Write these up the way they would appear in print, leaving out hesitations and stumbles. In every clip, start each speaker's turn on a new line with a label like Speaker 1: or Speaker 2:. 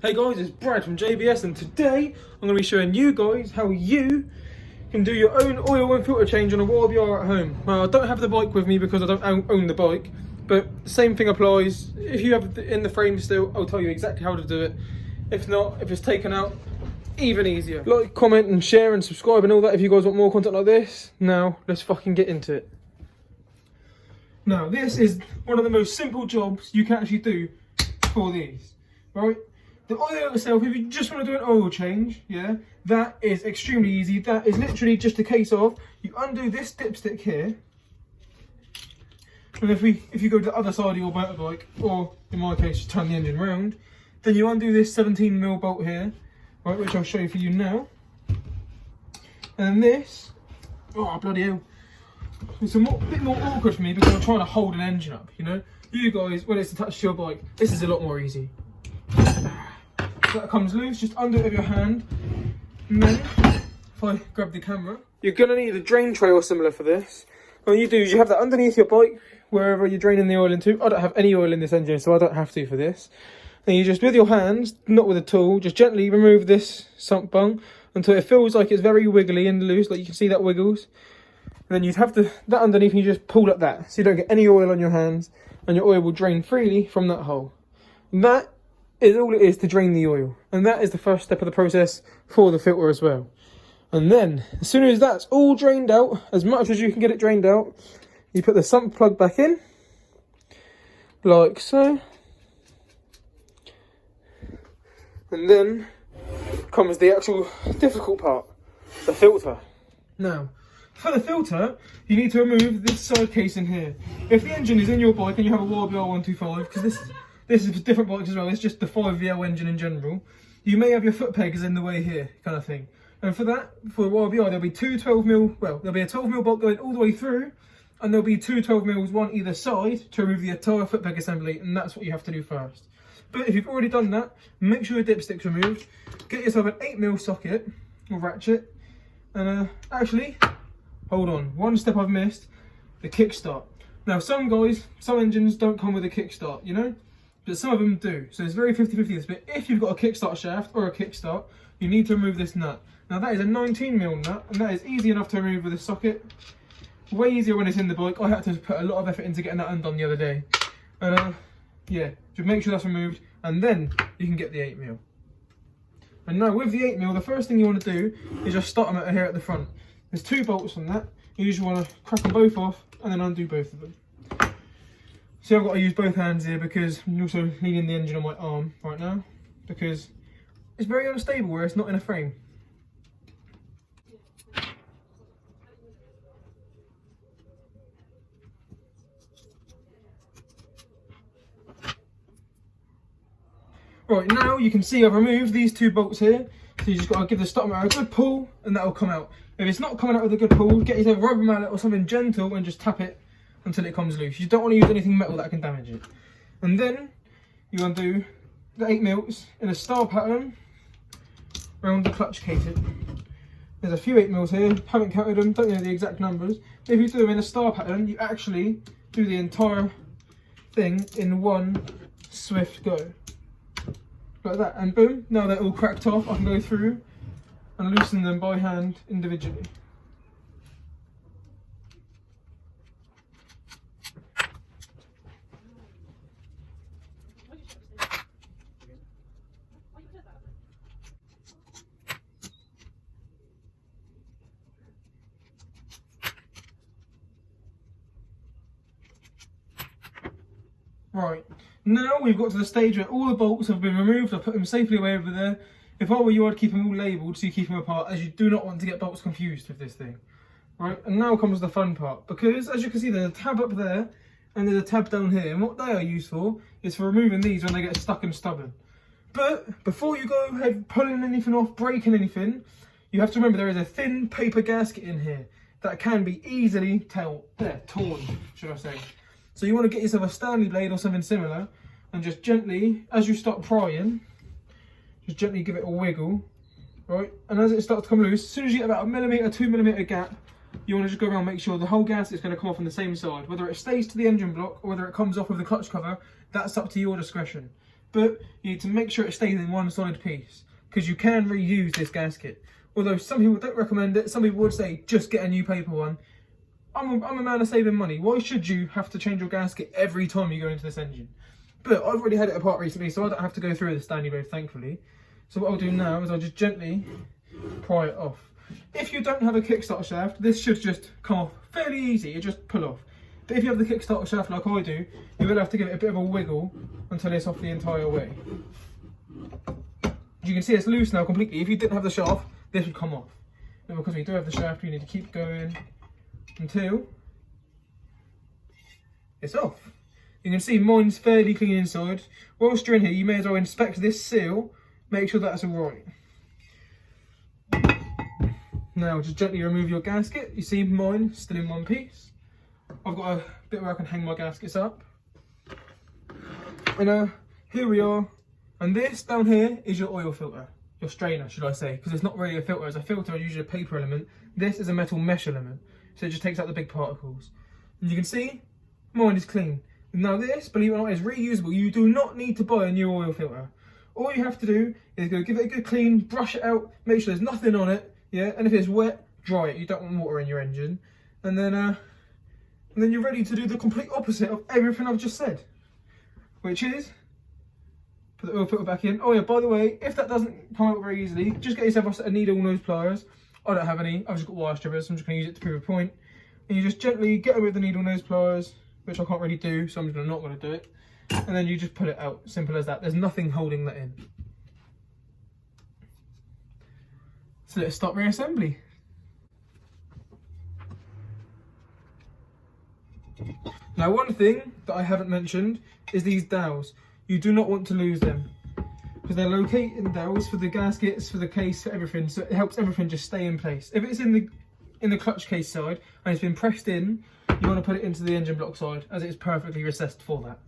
Speaker 1: Hey guys, it's Brad from JBS, and today I'm going to be showing you guys how you can do your own oil and filter change on a YBR at home. Well, I don't have the bike with me because I don't own the bike, but the same thing applies. If you have it in the frame still, I'll tell you exactly how to do it. If not, if it's taken out, even easier. Like, comment and share and subscribe and all that if you guys want more content like this. Now, let's fucking get into it. Now, this is one of the most simple jobs you can actually do for these, right? The oil itself, if you just want to do an oil change, yeah, that is extremely easy. That is literally just a case of, you undo this dipstick here, and if you go to the other side of your motorbike, or in my case, just turn the engine round, then you undo this 17mm bolt here, right, which I'll show you for you now. And this, oh bloody hell, it's a bit more awkward for me because I'm trying to hold an engine up, you know? You guys, when it's attached to your bike, this is a lot more easy. That comes loose, just undo it with your hand, and then if I grab the camera, you're going to need a drain tray or similar for this. What you do is you have that underneath your bike, wherever you're draining the oil into. I don't have any oil in this engine, so I don't have to for this. And you just, with your hands, not with a tool, just gently remove this sump bung until it feels like it's very wiggly and loose, like you can see that wiggles. And then you'd have that underneath, and you just pull at that, so you don't get any oil on your hands, and your oil will drain freely from that hole. And that is all it is to drain the oil, and that is the first step of the process for the filter as well. And then as soon as that's all drained out, as much as you can get it drained out, you put the sump plug back in like so, and then comes the actual difficult part, the filter. Now for the filter, you need to remove this side casing here. If the engine is in your bike and you have a YBR 125, because this is for different bikes as well, it's just the 5VL engine in general, you may have your foot pegs in the way here, kind of thing. And for that, for the YBR, there'll be two 12mm, well, there'll be a 12mm bolt going all the way through, and there'll be two 12mm, one either side, to remove the entire foot peg assembly, and that's what you have to do first. But if you've already done that, make sure your dipstick's removed, get yourself an 8mm socket, or ratchet, and actually, hold on, one step I've missed, the kickstart. Now some engines don't come with a kickstart, you know? But some of them do, so it's very 50-50 this bit. If you've got a kickstart shaft or a kickstart, you need to remove this nut. Now that is a 19mm nut, and that is easy enough to remove with a socket. Way easier when it's in the bike. I had to put a lot of effort into getting that undone the other day. And yeah, just make sure that's removed, and then you can get the 8mm. And now with the 8mm, the first thing you want to do is just start them out here at the front. There's two bolts on that. You usually want to crack them both off, and then undo both of them. See, I've got to use both hands here because I'm also leaning the engine on my arm right now because it's very unstable where it's not in a frame. Right, now you can see I've removed these two bolts here, so you just got to give the stop motor a good pull and that'll come out. If it's not coming out with a good pull, get yourself a rubber mallet or something gentle and just tap it until it comes loose. You don't want to use anything metal that can damage it. And then you undo the 8mm in a star pattern around the clutch casing. There's a few 8mm here, haven't counted them, don't know the exact numbers. But if you do them in a star pattern, you actually do the entire thing in one swift go. Like that, and boom, now they're all cracked off, I can go through and loosen them by hand individually. Right, now we've got to the stage where all the bolts have been removed. I've put them safely away over there. If I were you, I'd keep them all labelled so you keep them apart, as you do not want to get bolts confused with this thing. Right, and now comes the fun part, because as you can see there's a tab up there and there's a tab down here, and what they are used for is for removing these when they get stuck and stubborn. But before you go ahead pulling anything off, breaking anything, you have to remember there is a thin paper gasket in here that can be easily torn, should I say. So you want to get yourself a Stanley blade or something similar, and just gently, as you start prying, just gently give it a wiggle, right? And as it starts to come loose, as soon as you get about 1mm, 2mm gap, you want to just go around and make sure the whole gasket is going to come off on the same side. Whether it stays to the engine block or whether it comes off with the clutch cover, that's up to your discretion. but you need to make sure it stays in one solid piece, because you can reuse this gasket. Although some people don't recommend it, some people would say just get a new paper one. I'm a man of saving money. Why should you have to change your gasket every time you go into this engine? But I've already had it apart recently, so I don't have to go through the standing mode, thankfully. So what I'll do now is I'll just gently pry it off. If you don't have a kickstart shaft, this should just come off fairly easy. You just pull off. But if you have the kickstart shaft like I do, you will have to give it a bit of a wiggle until it's off the entire way. As you can see, it's loose now completely. If you didn't have the shaft, this would come off. But because we do have the shaft, we need to keep going until it's off. You can see mine's fairly clean inside. Whilst you're in here, you may as well inspect this seal, make sure that's alright. Now just gently remove your gasket. You see mine still in one piece. I've got a bit where I can hang my gaskets up. And here we are. And this down here is your oil filter. Your strainer, should I say, because it's not really a filter. As a filter, it's usually a paper element. This is a metal mesh element, so it just takes out the big particles. And you can see, mine is clean. Now this, believe it or not, is reusable. You do not need to buy a new oil filter. All you have to do is go give it a good clean, brush it out, make sure there's nothing on it, yeah. And if it's wet, dry it. You don't want water in your engine, and then you're ready to do the complete opposite of everything I've just said, which is put the oil filter back in. Oh yeah, by the way, if that doesn't come out very easily, just get yourself a set of needle nose pliers. I don't have any, I've just got wire strippers, so I'm just going to use it to prove a point. And you just gently get it with the needle nose pliers, which I can't really do, so I'm just not going to do it. And then you just pull it out, simple as that. There's nothing holding that in. So let's start reassembly. Now one thing that I haven't mentioned is these dowels. You do not want to lose them, because they're locating dowels for the gaskets, for the case, for everything, so it helps everything just stay in place. If it's in the clutch case side and it's been pressed in, you want to put it into the engine block side, as it is perfectly recessed for that.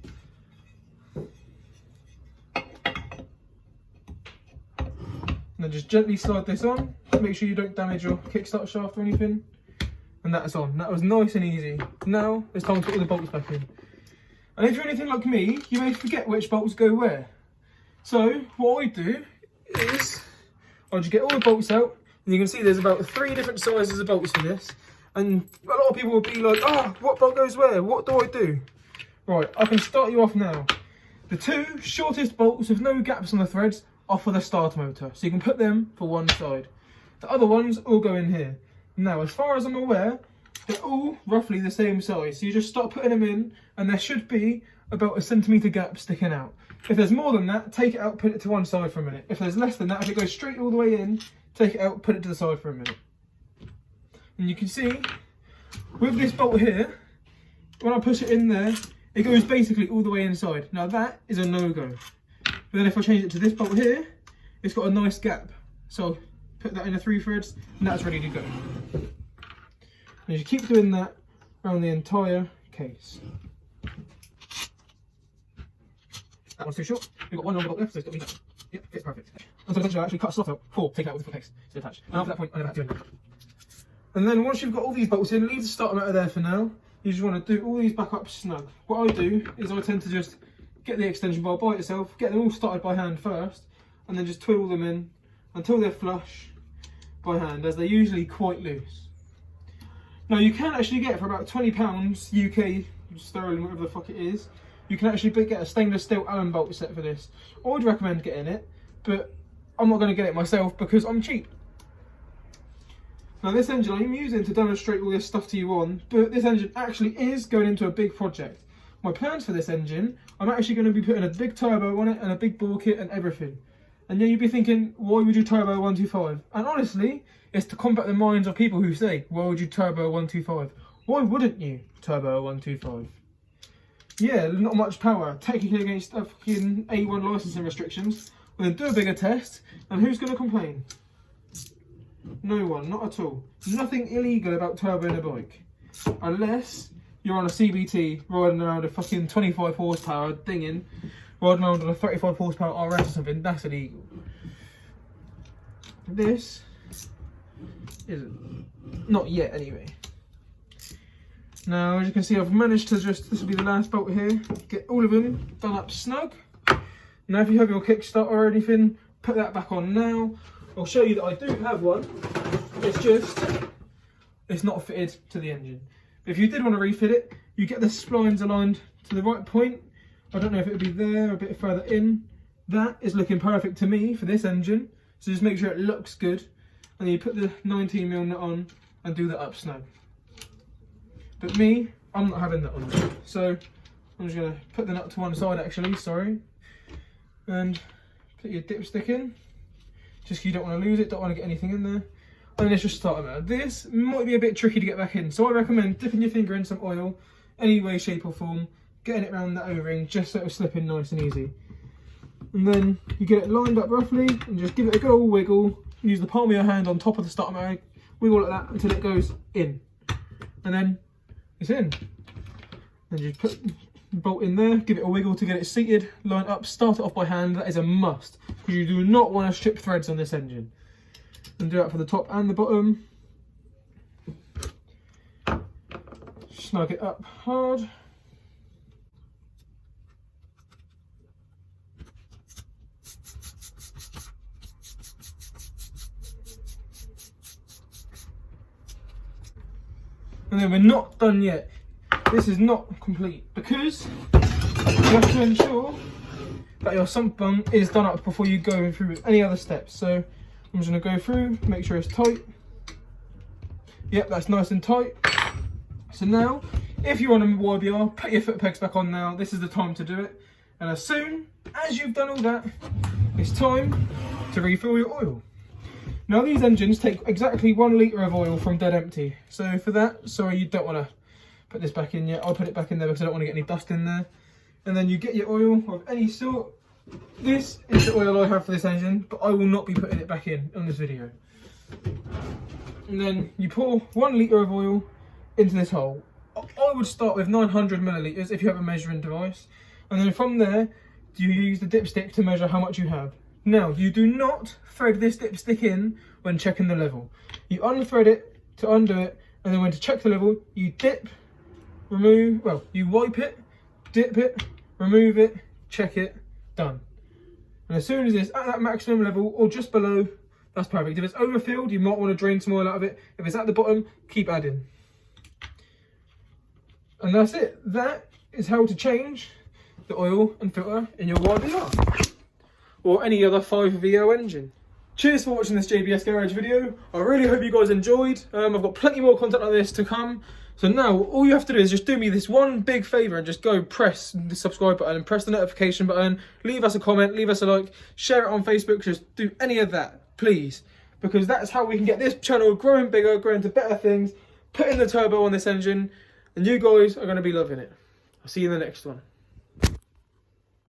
Speaker 1: And then just gently slide this on, make sure you don't damage your kickstart shaft or anything. And that's on. That was nice and easy. Now it's time to put all the bolts back in. And if you're anything like me, you may forget which bolts go where. So what I do is I just get all the bolts out, and you can see there's about 3 different sizes of bolts for this. And a lot of people will be like, oh, what bolt goes where? What do I do? Right, I can start you off now. The 2 shortest bolts with no gaps on the threads are for the starter motor, so you can put them for one side. The other ones all go in here. Now, as far as I'm aware, they're all roughly the same size, so you just start putting them in, and there should be about a centimetre gap sticking out. If there's more than that, take it out, put it to one side for a minute. If there's less than that, if it goes straight all the way in, take it out, put it to the side for a minute. And you can see, with this bolt here, when I push it in there, it goes basically all the way inside. Now that is a no-go. But then if I change it to this bolt here, it's got a nice gap. So put that in the 3 threads, and that's ready to go. And you keep doing that around the entire case. That one's too short. We've got one longer bolt left, so it's got to be that. Yep, it's perfect. Until eventually I actually cut a slot out for take it out with the full case to attach. And after that point, I never have to do anything. And then once you've got all these bolts in, leave the starter motor there for now. You just want to do all these back up snug. What I do is I tend to just get the extension bar by itself, get them all started by hand first, and then just twiddle them in until they're flush by hand, as they're usually quite loose. Now you can actually get, for about £20 UK sterling, whatever the fuck it is, you can actually get a stainless steel Allen bolt set for this. I would recommend getting it, but I'm not going to get it myself because I'm cheap. Now this engine I'm using to demonstrate all this stuff to you on, but this engine actually is going into a big project. My plans for this engine, I'm actually going to be putting a big turbo on it and a big bore kit and everything. And then you'd be thinking, why would you turbo 125? And honestly, it's to combat the minds of people who say, why would you turbo 125? Why wouldn't you turbo 125? Yeah, not much power, technically against fucking A1 licensing restrictions. Well then do a bigger test, and who's going to complain? No one, not at all. Nothing illegal about turboing a bike. Unless you're on a CBT riding around a fucking 25 horsepower dinging, riding around on a 35 horsepower RS or something, that's illegal. This isn't. Not yet anyway. Now as you can see, I've managed to just, this will be the last bolt here, get all of them done up snug. Now if you have your kickstart or anything, put that back on now. I'll show you that I do have one. It's not fitted to the engine. If you did want to refit it, you get the splines aligned to the right point. I don't know if it would be there, a bit further in. That is looking perfect to me for this engine. So just make sure it looks good. And then you put the 19mm nut on and do the up snug. But me, I'm not having that on. So I'm just going to put the nut to one side actually, sorry. And put your dipstick in. Just 'cause you don't want to lose it, don't want to get anything in there. And then let's just start them out. This might be a bit tricky to get back in. So I recommend dipping your finger in some oil, any way, shape or form, getting it around that O-ring just so it'll slip in nice and easy. And then you get it lined up roughly and just give it a good old wiggle. Use the palm of your hand on top of the starter mag, wiggle like that until it goes in. And then it's in. Then you put the bolt in there, give it a wiggle to get it seated, line up, start it off by hand. That is a must because you do not want to strip threads on this engine. And do that for the top and the bottom. Snug it up hard. And then we're not done yet. This is not complete because you have to ensure that your sump bung is done up before you go through any other steps. So I'm just going to go through, make sure it's tight. Yep, that's nice and tight. So now, if you're on a YBR, put your foot pegs back on now. This is the time to do it. And as soon as you've done all that, it's time to refill your oil. Now these engines take exactly 1 litre of oil from dead empty. So for that, sorry, you don't want to put this back in yet. I'll put it back in there because I don't want to get any dust in there. And then you get your oil of any sort. This is the oil I have for this engine, but I will not be putting it back in on this video. And then you pour 1 litre of oil into this hole. I would start with 900 millilitres if you have a measuring device. And then from there, you use the dipstick to measure how much you have. Now, you do not thread this dipstick in when checking the level. You unthread it to undo it, and then when to check the level, you dip, remove, well, you wipe it, dip it, remove it, check it, done. And as soon as it's at that maximum level or just below, that's perfect. If it's overfilled, you might want to drain some oil out of it. If it's at the bottom, keep adding. And that's it. That is how to change the oil and filter in your YBR or any other 5VO engine. Cheers for watching this JBS Garage video. I really hope you guys enjoyed. I've got plenty more content like this to come. So now all you have to do is just do me this one big favour and just go press the subscribe button and press the notification button. Leave us a comment, leave us a like, share it on Facebook. Just do any of that, please. Because that's how we can get this channel growing bigger, growing to better things, putting the turbo on this engine. And you guys are going to be loving it. I'll see you in the next one.